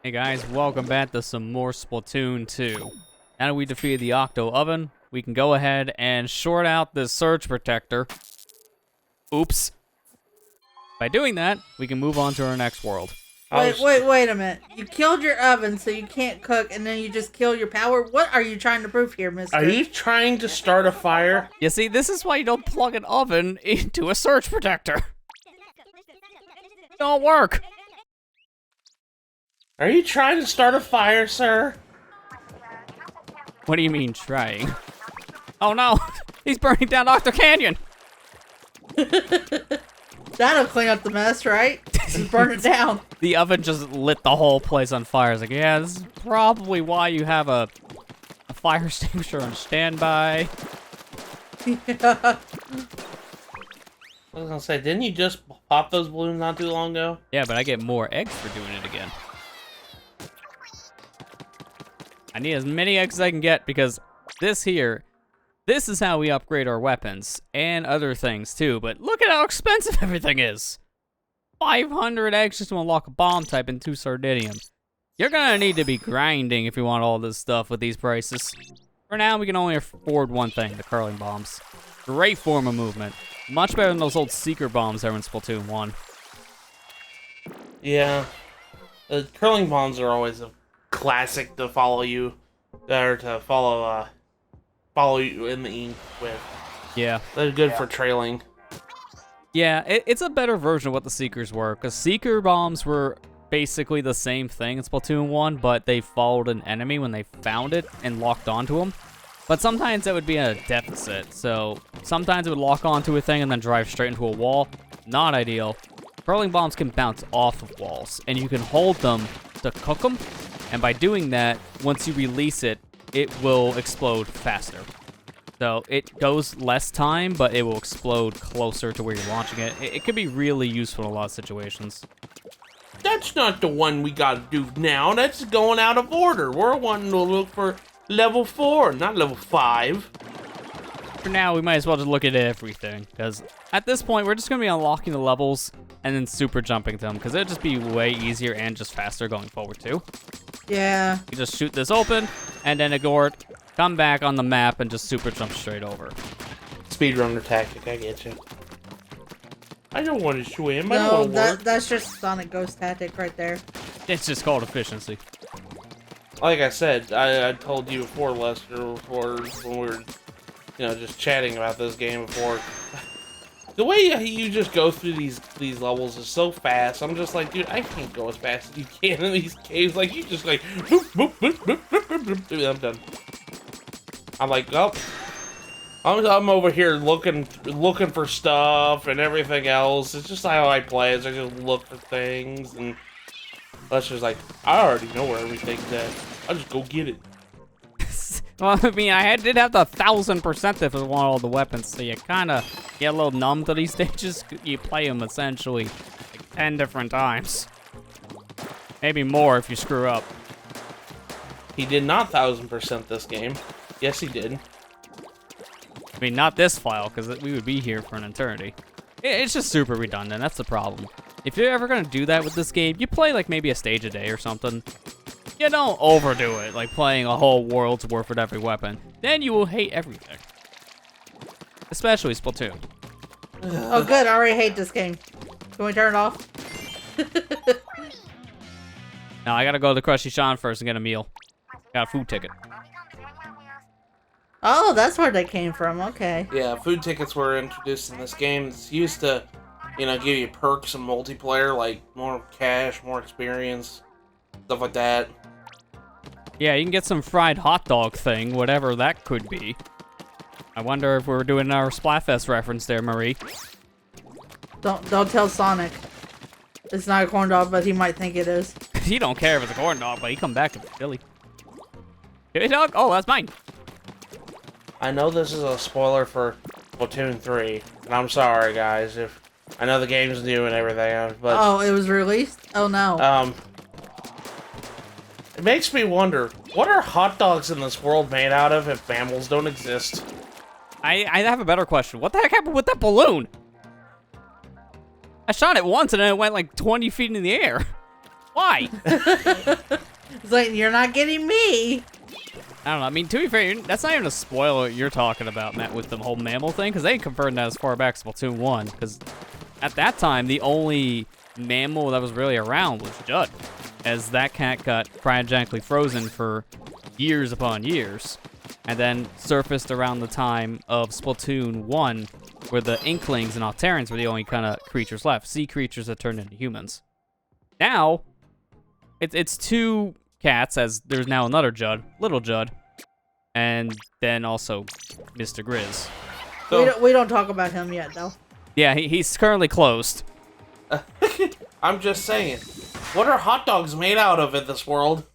Hey guys, welcome back to some more Splatoon 2. Now that we defeated the Octo Oven, we can go ahead and short out this surge protector. Oops. By doing that, we can move on to our next world. Wait a minute. You killed your oven so you can't cook, and then you just kill your power? What are you trying to prove here, mister? Are you trying to start a fire? You see, this is why you don't plug an oven into a surge protector. It don't work. Are you trying to start a fire, sir? What do you mean, trying? Oh no, he's burning down Octo Canyon. That'll clean up the mess, right? Just burn it down. The oven just lit the whole place on fire. It's like, yeah, this is probably why you have a fire extinguisher on standby. Yeah. I was gonna say, didn't you just pop those balloons not too long ago? Yeah, but I get more eggs for doing it again. I need as many eggs as I can get because this is how we upgrade our weapons and other things too. But look at how expensive everything is. 500 eggs just to unlock a bomb type and 2 Sardinium. You're gonna need to be grinding if you want all this stuff with these prices. For now, we can only afford one thing, the curling bombs. Great form of movement. Much better than those old seeker bombs there in Splatoon 1. Yeah. The curling bombs are always a classic to follow you, or to follow you in the ink with. Yeah. They're good for trailing. Yeah, it's a better version of what the Seekers were, because Seeker bombs were basically the same thing in Splatoon 1, but they followed an enemy when they found it and locked onto them. But sometimes that would be a deficit, so sometimes it would lock onto a thing and then drive straight into a wall. Not ideal. Curling bombs can bounce off of walls, and you can hold them to cook them, and by doing that, once you release it, it will explode faster. So it goes less time, but it will explode closer to where you're launching it. It could be really useful in a lot of situations. That's not the one we gotta do now. That's going out of order. We're wanting to look for level 4, not level 5. For now, we might as well just look at everything, because at this point, we're just going to be unlocking the levels and then super jumping them, because it'll just be way easier and just faster going forward, too. Yeah. You just shoot this open, and then ignore it, come back on the map, and just super jump straight over. Speedrunner tactic, I get you. I don't want to swim. I don't No, want to work. that's just Sonic Ghost tactic right there. It's just called efficiency. Like I said, I told you before, Lester, when we were, just chatting about this game before. The way you just go through these levels is so fast. I'm just like, dude, I can't go as fast as you can in these caves. Like, you just like, boop, boop, boop, boop, boop, boop, boop. Dude, I'm done. I'm like, oh, I'm over here looking for stuff and everything else. It's just how I play. Is I just look for things, and Lester's like, I already know where everything's at. I'll just go get it. Well, I mean, I did have the 1000% if I want all the weapons, so you kind of get a little numb to these stages. You play them essentially like 10 different times. Maybe more if you screw up. He did not 1000% this game. Yes, he did. I mean, not this file, because we would be here for an eternity. It's just super redundant, that's the problem. If you're ever going to do that with this game, you play like maybe a stage a day or something. You don't overdo it, like playing a whole world's worth with every weapon. Then you will hate everything. Especially Splatoon. Oh, good. I already hate this game. Can we turn it off? Now, I gotta go to Krusty Sean first and get a meal. Got a food ticket. Oh, that's where they came from. Okay. Yeah, food tickets were introduced in this game. It's used to, give you perks in multiplayer, like more cash, more experience, stuff like that. Yeah, you can get some fried hot dog thing, whatever that could be. I wonder if we're doing our Splatfest reference there, Marie. Don't tell Sonic. It's not a corn dog, but he might think it is. He don't care if it's a corn dog, but he come back to Philly. Chili dog? Oh, that's mine. I know this is a spoiler for Splatoon 3, and I'm sorry, guys, if I know the game's new and everything, but Oh, it was released? Oh, no. it makes me wonder, what are hot dogs in this world made out of if mammals don't exist? I have a better question. What the heck happened with that balloon? I shot it once and then it went like 20 feet in the air. Why? It's like, you're not getting me. I don't know. I mean, to be fair, that's not even a spoiler you're talking about, Matt, with the whole mammal thing, because they confirmed that as far back as Splatoon 1, because at that time, the only mammal that was really around was Judd, as that cat got cryogenically frozen for years upon years, and then surfaced around the time of Splatoon 1, where the Inklings and Octarians were the only kind of creatures left, sea creatures that turned into humans. Now, it's two cats, as there's now another Judd, Little Judd, and then also Mr. Grizz. So, We don't talk about him yet, though. Yeah, he's currently closed. I'm just saying, what are hot dogs made out of in this world?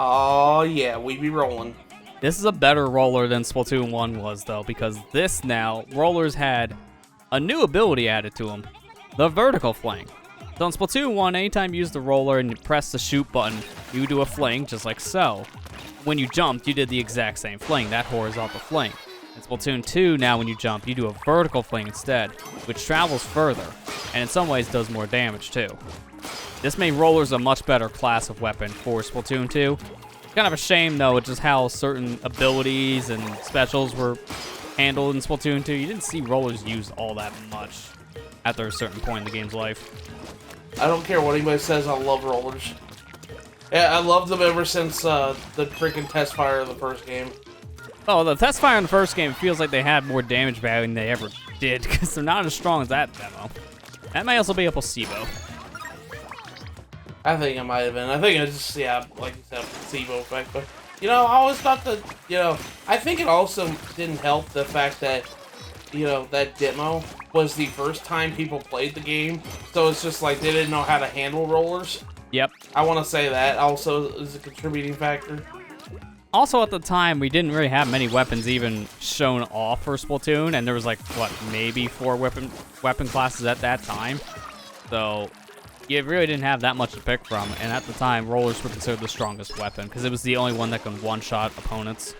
Oh yeah, we be rolling. This is a better roller than Splatoon 1 was, though, because this now, rollers had a new ability added to them, the vertical fling. So in Splatoon 1, anytime you use the roller and you press the shoot button, you do a fling, just like so. When you jumped, you did the exact same fling, that horizontal fling. In Splatoon 2, now when you jump, you do a vertical fling instead, which travels further, and in some ways does more damage too. This made rollers a much better class of weapon for Splatoon 2. Kind of a shame, though, it's just how certain abilities and specials were handled in Splatoon 2. You didn't see rollers used all that much after a certain point in the game's life. I don't care what anybody says, I love rollers. Yeah, I loved them ever since the freaking test fire of the first game. Oh, the test fire in the first game feels like they had more damage value than they ever did, because they're not as strong as that demo. That may also be a placebo. I think it might have been. I think it's just, yeah, like you said, a placebo effect. But, you know, I always thought that, you know, I think it also didn't help the fact that, you know, that demo was the first time people played the game. So it's just like they didn't know how to handle rollers. Yep. I want to say that also is a contributing factor. Also, at the time, we didn't really have many weapons even shown off for Splatoon, and there was like, what, maybe 4 weapon classes at that time. So you really didn't have that much to pick from, and at the time, rollers were considered the strongest weapon, because it was the only one that could one-shot opponents.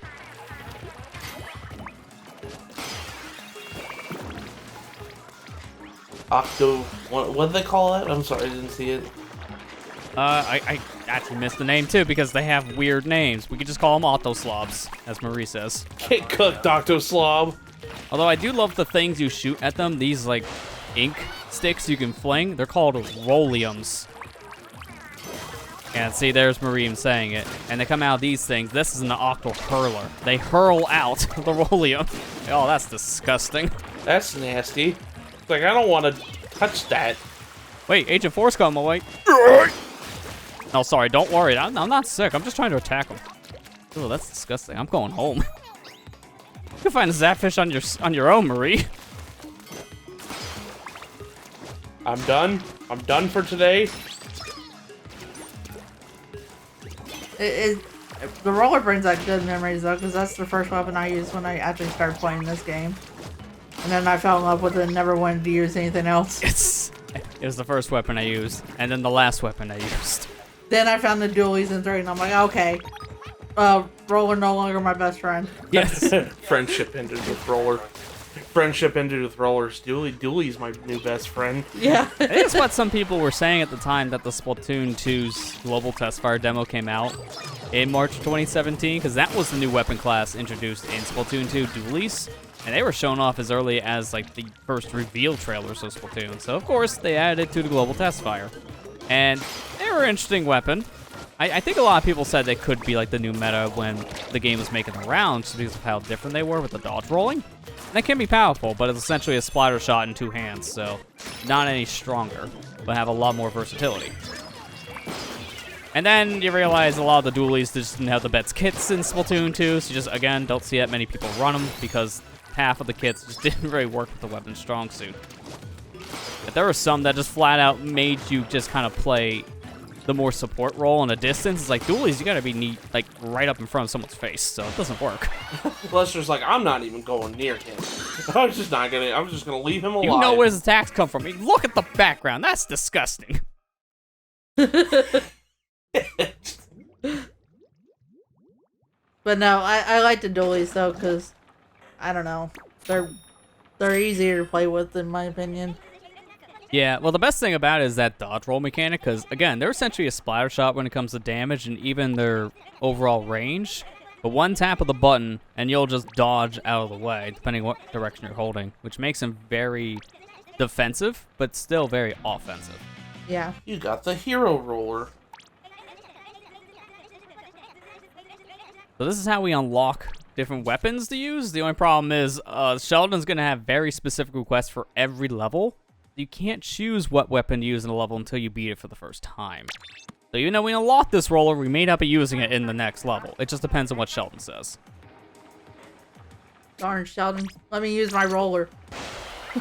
What did they call it? I'm sorry, I didn't see it. I actually missed the name, too, because they have weird names. We could just call them Autoslobs, as Marie says. Get cooked, Octoslob. Although I do love the things you shoot at them, these, like, ink sticks you can fling. They're called Rolliums. And see, there's Marie saying it. And they come out of these things. This is an Octohurler. They hurl out the Rollium. Oh, that's disgusting. That's nasty. It's like, I don't want to touch that. Wait, Agent Force come away. No, sorry, don't worry. I'm not sick. I'm just trying to attack him. Oh, that's disgusting. I'm going home. You can find a Zapfish on your own, Marie. I'm done. I'm done for today. The roller brings back good memories, though, because that's the first weapon I used when I actually started playing this game. And then I fell in love with it and never wanted to use anything else. It was the first weapon I used, and then the last weapon I used. Then I found the dualies and 3, and I'm like, okay. Roller no longer my best friend. Yes. Friendship ended with roller. Friendship ended with rollers. Dooley's my new best friend. Yeah. I think it's what some people were saying at the time that the Splatoon 2's global test fire demo came out in March 2017, because that was the new weapon class introduced in Splatoon 2 Dualies, and they were shown off as early as like the first reveal trailers of Splatoon. So of course they added it to the global test fire, and they were an interesting weapon. I think a lot of people said they could be like the new meta when the game was making the rounds because of how different they were with the dodge rolling. And they can be powerful, but it's essentially a splatter shot in 2 hands, so not any stronger, but have a lot more versatility. And then you realize a lot of the dualies just didn't have the best kits in Splatoon 2, so you just, again, don't see that many people run them because half of the kits just didn't really work with the weapon strong suit. But there were some that just flat out made you just kind of play the more support role in a distance. It's like, dualies, you gotta be neat, like, right up in front of someone's face, so it doesn't work. Lester's like, I'm not even going near him. I'm just gonna leave him alive. You know where his attacks come from. I mean, look at the background. That's disgusting. But no, I like the dualies though, cause I don't know, they're easier to play with in my opinion. Yeah, well, the best thing about it is that dodge roll mechanic, because, again, they're essentially a splatter shot when it comes to damage and even their overall range. But one tap of the button, and you'll just dodge out of the way, depending what direction you're holding, which makes them very defensive, but still very offensive. Yeah. You got the hero roller. So this is how we unlock different weapons to use. The only problem is Sheldon's going to have very specific requests for every level. You can't choose what weapon to use in a level until you beat it for the first time. So even though we unlock this roller, we may not be using it in the next level. It just depends on what Sheldon says. Darn, Sheldon. Let me use my roller.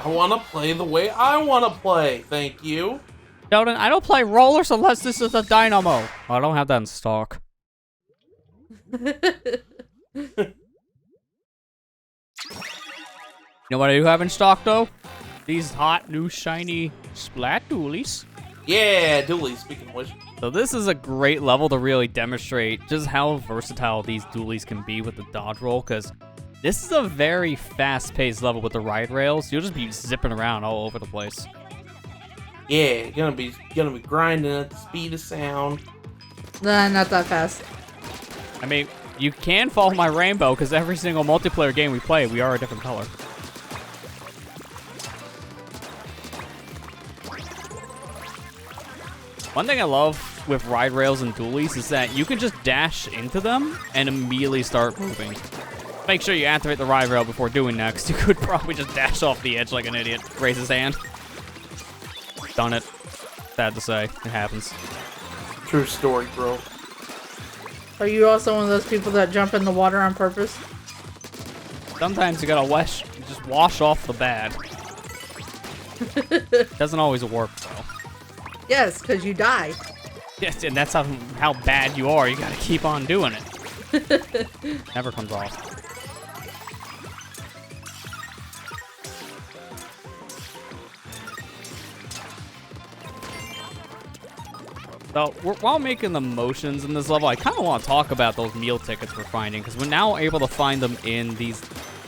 I want to play the way I want to play. Thank you. Sheldon, I don't play rollers unless this is a dynamo. Oh, I don't have that in stock. You know what I do have in stock, though? These hot, new, shiny Splat Dualies. Yeah, dualies, speaking of which. So this is a great level to really demonstrate just how versatile these dualies can be with the dodge roll, because this is a very fast-paced level with the ride rails. You'll just be zipping around all over the place. Yeah, gonna be grinding at the speed of sound. Nah, not that fast. I mean, you can follow my rainbow, because every single multiplayer game we play, we are a different color. One thing I love with ride rails and dualies is that you can just dash into them and immediately start moving. Make sure you activate the ride rail before doing that, because you could probably just dash off the edge like an idiot. Raise his hand. Done it. Sad to say, it happens. True story, bro. Are you also one of those people that jump in the water on purpose? Sometimes you gotta just wash off the bad. Doesn't always work, though. Yes, because you die. Yes, and that's how bad you are. You gotta keep on doing it. Never comes off. So, while making the motions in this level, I kind of want to talk about those meal tickets we're finding, because we're now able to find them in these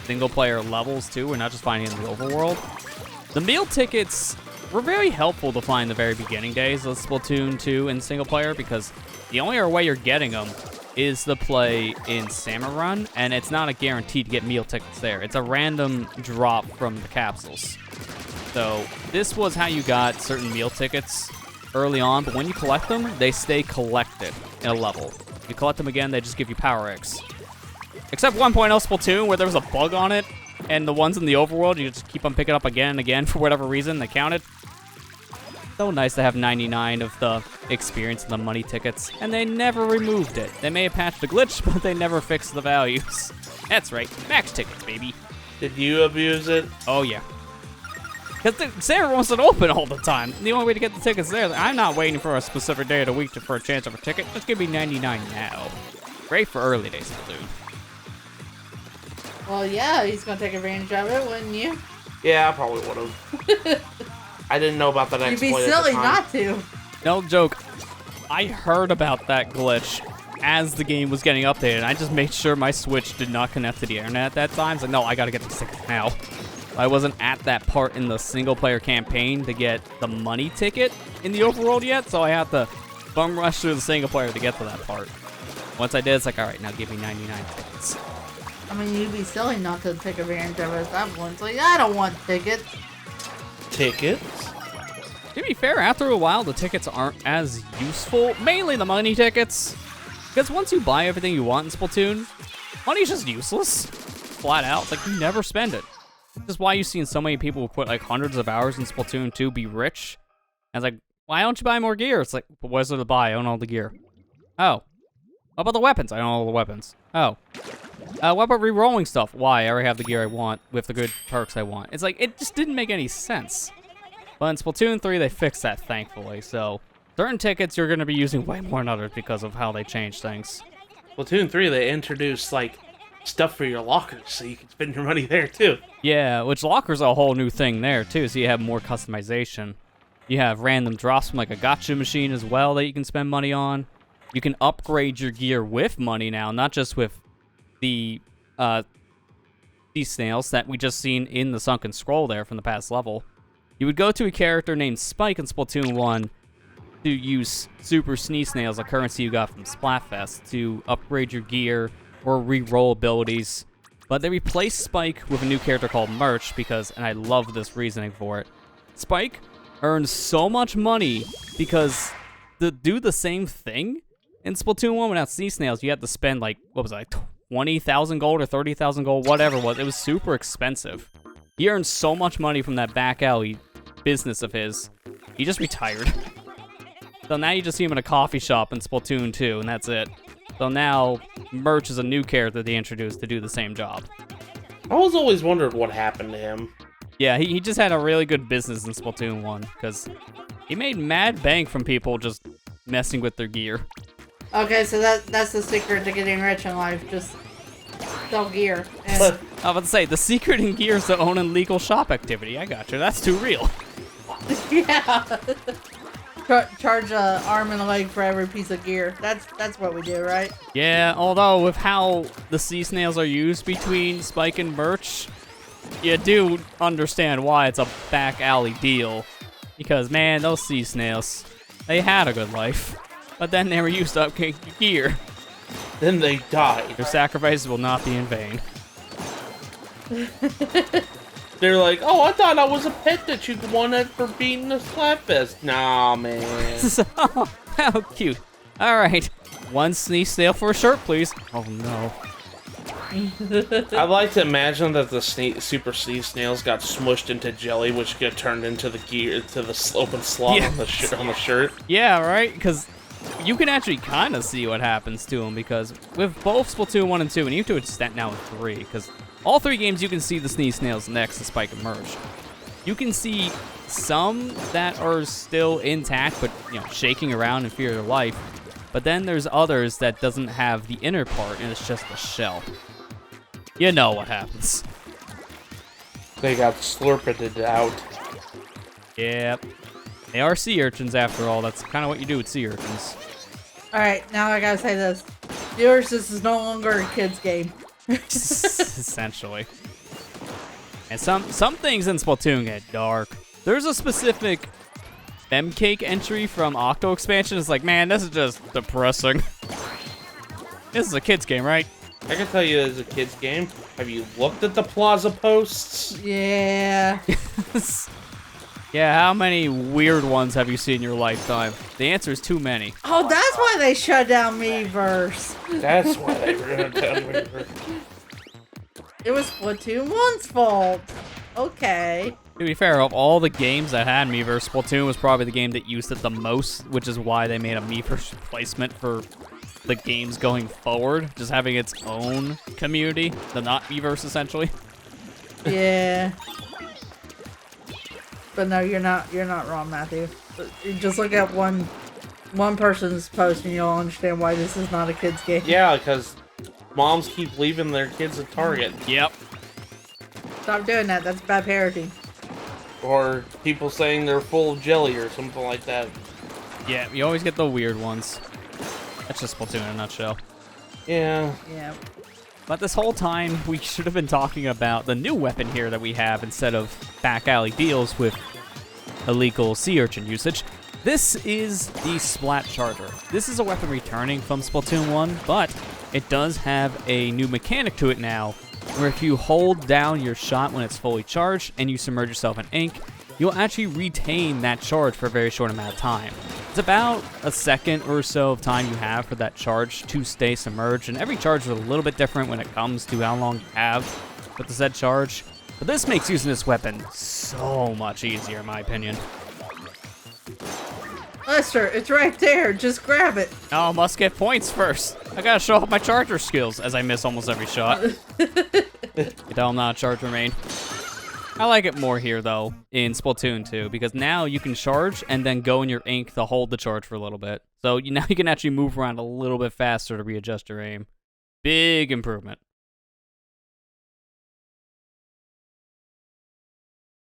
single-player levels, too. We're not just finding them in the overworld. The meal tickets were very helpful to find the very beginning days of Splatoon 2 in single-player, because the only other way you're getting them is to play in Salmon Run, and it's not a guarantee to get meal tickets there. It's a random drop from the capsules. So, this was how you got certain meal tickets early on, but when you collect them, they stay collected in a level. If you collect them again, they just give you Power X. Except 1.0 Splatoon, where there was a bug on it, and the ones in the overworld, you just keep on picking up again and again for whatever reason, they counted. So nice to have 99 of the experience and the money tickets, and they never removed it. They may have patched a glitch, but they never fixed the values. That's right, max tickets, baby. Did you abuse it? Oh, yeah. Because the server wasn't open all the time. The only way to get the tickets there, I'm not waiting for a specific day of the week for a chance of a ticket. Just give me 99 now. Great for early days of Splatoon. Well, yeah, he's gonna take advantage of it, wouldn't you? Yeah, I probably would have. I didn't know about that exploit. You'd be silly not to. No joke. I heard about that glitch as the game was getting updated. I just made sure my Switch did not connect to the internet at that time. It's like, no, I gotta get the ticket now. I wasn't at that part in the single-player campaign to get the money ticket in the overworld yet, so I had to bum rush through the single-player to get to that part. Once I did, it's like, all right, now give me 99 tickets. I mean, you'd be silly not to take advantage of it at that point. It's like, I don't want tickets. Tickets? To be fair, after a while, the tickets aren't as useful. Mainly the money tickets. Because once you buy everything you want in Splatoon, money's just useless. Flat out. It's like, you never spend it. This is why you've seen so many people who put like hundreds of hours in Splatoon 2 be rich. And it's like, why don't you buy more gear? It's like, but what is there to buy? I own all the gear. Oh. What about the weapons? I own all the weapons. Oh. What about re-rolling stuff? Why? I already have the gear I want with the good perks I want. It's like, it just didn't make any sense. But in Splatoon 3, they fixed that, thankfully. So, certain tickets you're going to be using way more than others because of how they changed things. Splatoon 3, they introduced, like, stuff for your lockers so you can spend your money there, too. Yeah, which lockers are a whole new thing there, too, so you have more customization. You have random drops from, like, a gacha machine as well that you can spend money on. You can upgrade your gear with money now, not just with the sea snails that we just seen in the sunken scroll there from the past level, you would go to a character named Spyke in Splatoon 1 to use Super Sneeze Snails, a currency you got from Splatfest, to upgrade your gear or re-roll abilities. But they replaced Spyke with a new character called Merch because, and I love this reasoning for it, Spyke earns so much money because to do the same thing in Splatoon 1 without Sneeze Snails, you had to spend like, what was it, like 20,000 gold or 30,000 gold, whatever it was. It was super expensive. He earned so much money from that back alley business of his. He just retired. So now you just see him in a coffee shop in Splatoon 2, and that's it. So now, Merch is a new character they introduced to do the same job. I was always wondered what happened to him. Yeah, he just had a really good business in Splatoon 1, because he made mad bank from people just messing with their gear. Okay, so that's the secret to getting rich in life. Just sell gear. And I was about to say, the secret in gear is to own a legal shop activity. I got you. That's too real. yeah. Charge a arm and a leg for every piece of gear. That's what we do, right? Yeah, although with how the sea snails are used between Spyke and Merch, you do understand why it's a back alley deal. Because, man, those sea snails, they had a good life. But then they were used to upgrade gear. Then they died. Their sacrifices will not be in vain. They're like, oh, I thought I was a pet that you wanted for beating the Splatfest. Nah, man. How cute. Alright, one sneeze snail for a shirt, please. Oh no. I'd like to imagine that the super sneeze snails got smushed into jelly, which got turned into the gear, to the open slot Yeah. on the shirt. Yeah, right? Because you can actually kind of see what happens to them, because with both Splatoon 1 and 2, and even to an extent now with 3, because all 3 games you can see the Sneeze Snails next to Spyke and Merch. You can see some that are still intact, but, you know, shaking around in fear of their life. But then there's others that doesn't have the inner part, and it's just a shell. You know what happens. They got slurped out. Yep. They are sea urchins after all. That's kind of what you do with sea urchins. Alright, now I gotta say this. Viewers, this is no longer a kid's game. Essentially. And some things in Splatoon get dark. There's a specific Femcake entry from Octo expansion. It's like, man, this is just depressing. This is a kid's game, right? I can tell you it's a kid's game. Have you looked at the plaza posts? Yeah. Yeah, how many weird ones have you seen in your lifetime? The answer is too many. Oh, that's why they shut down Miiverse. That's why they were gonna tell me. It was Splatoon 1's fault. Okay. To be fair, of all the games that had Miiverse, Splatoon was probably the game that used it the most, which is why they made a Miiverse replacement for the games going forward, just having its own community, the not Miiverse essentially. Yeah. But no, you're not wrong, Matthew. You just look at one person's post and you'll understand why this is not a kid's game. Yeah, because moms keep leaving their kids at Target. Yep. Stop doing that. That's bad parenting. Or people saying they're full of jelly or something like that. Yeah, you always get the weird ones. That's just Splatoon in a nutshell. Yeah. Yeah. But this whole time, we should have been talking about the new weapon here that we have instead of back alley deals with illegal sea urchin usage. This is the Splat Charger. This is a weapon returning from Splatoon 1, but it does have a new mechanic to it now, where if you hold down your shot when it's fully charged and you submerge yourself in ink, you'll actually retain that charge for a very short amount of time. It's about a second or so of time you have for that charge to stay submerged, and every charge is a little bit different when it comes to how long you have with the said charge. But this makes using this weapon so much easier, in my opinion. Lester, it's right there. Just grab it. Oh, I must get points first. I gotta show off my charger skills as I miss almost every shot. You tell I'm not a charger main. I like it more here, though, in Splatoon 2, because now you can charge and then go in your ink to hold the charge for a little bit. So now you can actually move around a little bit faster to readjust your aim. Big improvement.